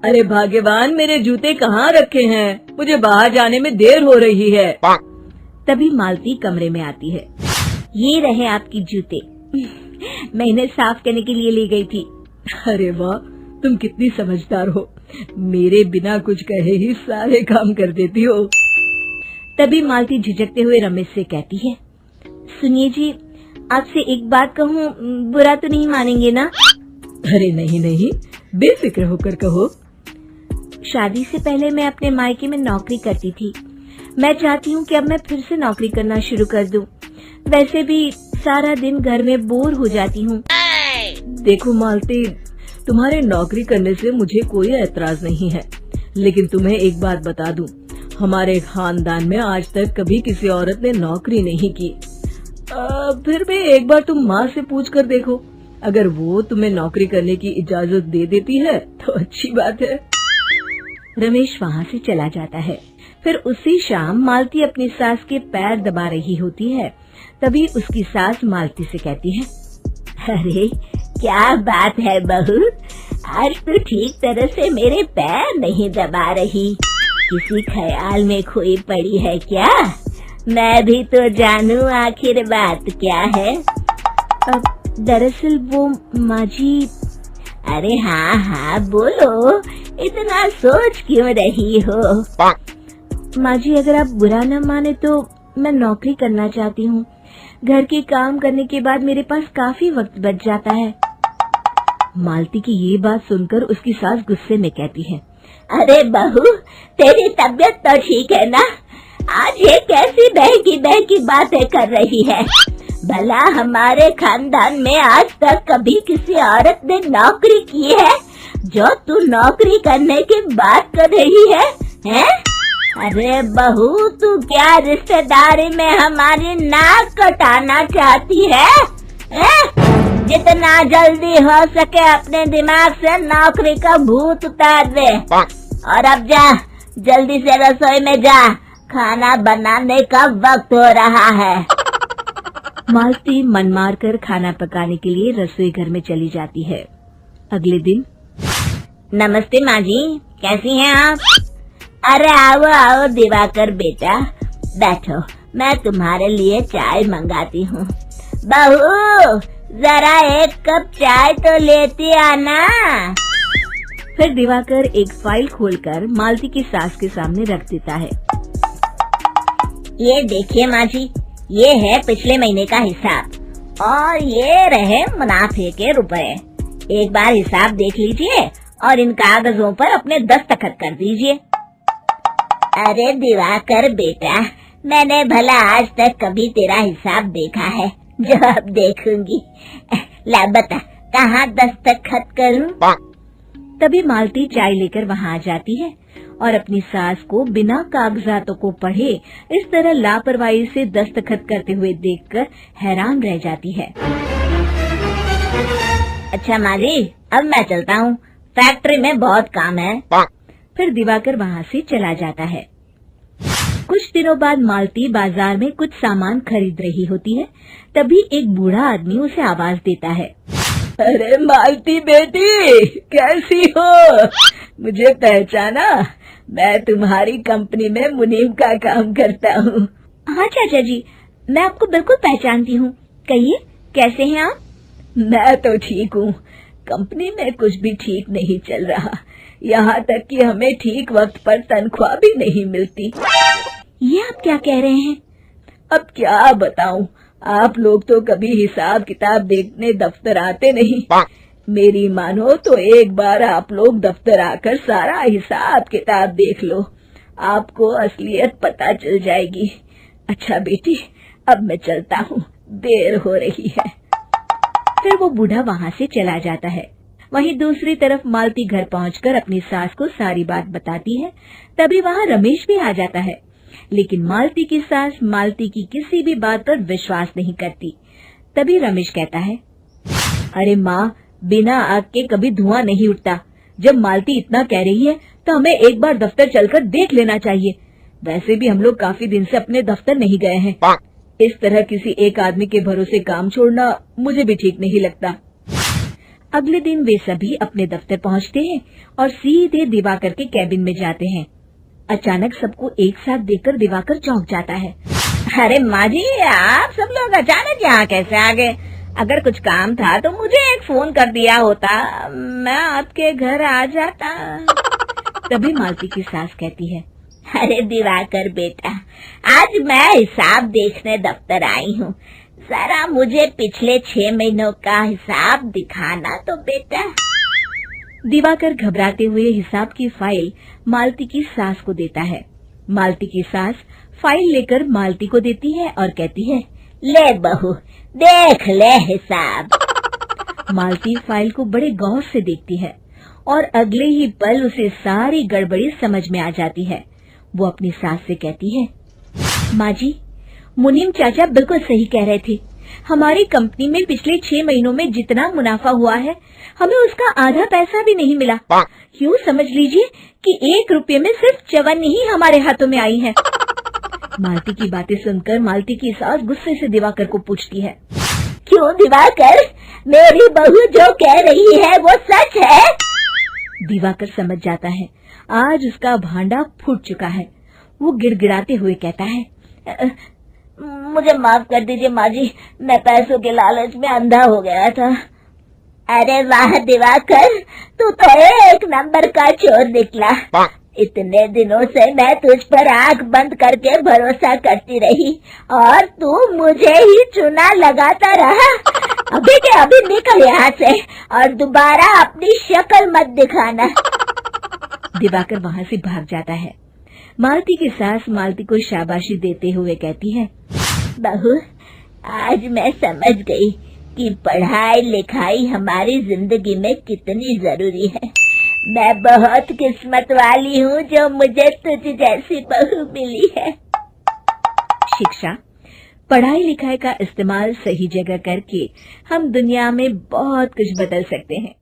अरे भाग्यवान, मेरे जूते कहाँ रखे हैं? मुझे बाहर जाने में देर हो रही है। तभी मालती कमरे में आती है। ये रहे आपकी जूते। मैं इन्हें साफ करने के लिए ले गई थी। अरे वाह, तुम कितनी समझदार हो। मेरे बिना कुछ कहे ही सारे काम कर देती हो। तभी मालती झिझकते हुए रमेश से कहती है, सुनिए जी, आपसे एक बात कहूँ, बुरा तो नहीं मानेंगे ना? अरे नहीं नहीं, बेफिक्र होकर कहो। शादी से पहले मैं अपने मायके में नौकरी करती थी। मैं चाहती हूँ कि अब मैं फिर से नौकरी करना शुरू कर दूँ। वैसे भी सारा दिन घर में बोर हो जाती हूँ। देखो मालती, तुम्हारे नौकरी करने से मुझे कोई ऐतराज नहीं है, लेकिन तुम्हें एक बात बता दूं, हमारे खानदान में आज तक कभी किसी औरत ने नौकरी नहीं की। फिर भी एक बार तुम माँ से पूछ कर देखो, अगर वो तुम्हें नौकरी करने की इजाजत दे देती है तो अच्छी बात है। रमेश वहाँ से चला जाता है। फिर उसी शाम मालती अपनी सास के पैर दबा रही होती है। तभी उसकी सास मालती से कहती है, अरे क्या बात है बहू, आज तो ठीक तरह से मेरे पैर नहीं दबा रही। किसी ख्याल में खोई पड़ी है क्या? मैं भी तो जानूं आखिर बात क्या है। दरअसल वो माँ जी। अरे हाँ हाँ बोलो, इतना सोच क्यों रही हो? माँ जी, अगर आप बुरा न माने तो मैं नौकरी करना चाहती हूँ। घर के काम करने के बाद मेरे पास काफी वक्त बच जाता है। मालती की ये बात सुनकर उसकी सास गुस्से में कहती है, अरे बहू, तेरी तबीयत तो ठीक है ना? आज ये कैसी बहकी बातें कर रही है? भला हमारे खानदान में आज तक कभी किसी औरत ने नौकरी की है जो तू नौकरी करने की बात कर रही है, हैं? अरे बहू, तू क्या रिश्तेदारी में हमारी नाक कटाना चाहती है? जितना जल्दी हो सके अपने दिमाग से नौकरी का भूत उतार दे, और अब जा, जल्दी से रसोई में जा, खाना बनाने का वक्त हो रहा है। मालती मन मार कर खाना पकाने के लिए रसोई घर में चली जाती है। अगले दिन, नमस्ते माँ जी, कैसी हैं आप? अरे आओ आओ दिवाकर बेटा, बैठो, मैं तुम्हारे लिए चाय मंगाती हूँ। बहू, जरा एक कप चाय तो लेती आना। फिर दिवाकर एक फाइल खोलकर मालती की सास के सामने रख देता है। ये देखिए माँ जी, ये है पिछले महीने का हिसाब और ये रहे मुनाफे के रुपए। एक बार हिसाब देख लीजिए और इन कागजों पर अपने दस्तखत कर दीजिए। अरे दिवाकर बेटा, मैंने भला आज तक कभी तेरा हिसाब देखा है जो अब देखूंगी? ला बता, कहाँ दस्तखत करूं? तभी मालती चाय लेकर वहाँ आ जाती है और अपनी सास को बिना कागजातों को पढ़े इस तरह लापरवाही से दस्तखत करते हुए देखकर हैरान रह जाती है। अच्छा माली, अब मैं चलता हूँ, फैक्ट्री में बहुत काम है। फिर दिवाकर वहाँ से चला जाता है। कुछ दिनों बाद मालती बाजार में कुछ सामान खरीद रही होती है। तभी एक बूढ़ा आदमी उसे आवाज देता है, अरे मालती बेटी, कैसी हो? मुझे पहचाना? मैं तुम्हारी कंपनी में मुनीम का काम करता हूँ। हाँ चाचा जी, मैं आपको बिल्कुल पहचानती हूँ। कहिए, कैसे हैं आप? मैं तो ठीक हूँ। कंपनी में कुछ भी ठीक नहीं चल रहा, यहाँ तक कि हमें ठीक वक्त पर तनख्वाह भी नहीं मिलती। ये आप क्या कह रहे हैं? अब क्या बताऊं, आप लोग तो कभी हिसाब किताब देखने दफ्तर आते नहीं। मेरी मानो तो एक बार आप लोग दफ्तर आकर सारा हिसाब किताब देख लो, आपको असलियत पता चल जाएगी। अच्छा बेटी, अब मैं चलता हूँ, देर हो रही है। फिर वो बूढ़ा वहाँ से चला जाता है। वहीं दूसरी तरफ मालती घर पहुंचकर अपनी सास को सारी बात बताती है। तभी वहाँ रमेश भी आ जाता है, लेकिन मालती की सास मालती की किसी भी बात पर विश्वास नहीं करती। तभी रमेश कहता है, अरे माँ, बिना आग के कभी धुआं नहीं उठता। जब मालती इतना कह रही है तो हमें एक बार दफ्तर चलकर देख लेना चाहिए। वैसे भी हम लोग काफी दिन से अपने दफ्तर नहीं गए हैं। इस तरह किसी एक आदमी के भरोसे काम छोड़ना मुझे भी ठीक नहीं लगता। अगले दिन वे सभी अपने दफ्तर पहुंचते हैं और सीधे दिवाकर के कैबिन में जाते हैं। अचानक सबको एक साथ देखकर दिवाकर चौंक जाता है। अरे माँ जी, आप सब लोग अचानक यहाँ कैसे आ गए? अगर कुछ काम था तो मुझे एक फोन कर दिया होता, मैं आपके घर आ जाता। तभी मालती की सास कहती है, अरे दिवाकर बेटा, आज मैं हिसाब देखने दफ्तर आई हूँ, जरा मुझे पिछले 6 महीनों का हिसाब दिखाना तो बेटा। दिवाकर घबराते हुए हिसाब की फाइल मालती की सास को देता है। मालती की सास फाइल लेकर मालती को देती है और कहती है, ले बहू, देख ले हिसाब। मालती फाइल को बड़े गौर से देखती है और अगले ही पल उसे सारी गड़बड़ी समझ में आ जाती है। वो अपनी सास से कहती है, माँ जी, मुनीम चाचा बिल्कुल सही कह रहे थे। हमारी कंपनी में पिछले 6 महीनों में जितना मुनाफा हुआ है, हमें उसका आधा पैसा भी नहीं मिला। यूँ समझ लीजिए कि 1 रुपये में सिर्फ चवन्नी ही हमारे हाथों में आई है। मालती की बातें सुनकर मालती की सास गुस्से से दिवाकर को पूछती है, क्यों दिवाकर, मेरी बहू जो कह रही है वो सच है? दिवाकर समझ जाता है आज उसका भांडा फूट चुका है। वो गिड़गिड़ाते हुए कहता है, मुझे माफ कर दीजिए माँ जी, मैं पैसों के लालच में अंधा हो गया था। अरे वाह दिवाकर, तू तो 1 नंबर का चोर निकला। इतने दिनों से मैं तुझ पर आंख बंद करके भरोसा करती रही और तू मुझे ही चुना लगाता रहा। अभी के अभी निकल यहाँ से और दोबारा अपनी शक्ल मत दिखाना। दिवाकर वहाँ से भाग जाता है। मालती की सास मालती को शाबाशी देते हुए कहती है, बहू, आज मैं समझ गई कि पढ़ाई लिखाई हमारी जिंदगी में कितनी जरूरी है। मैं बहुत किस्मत वाली हूँ जो मुझे तुझ जैसी बहू मिली है। शिक्षा, पढ़ाई लिखाई का इस्तेमाल सही जगह करके हम दुनिया में बहुत कुछ बदल सकते हैं।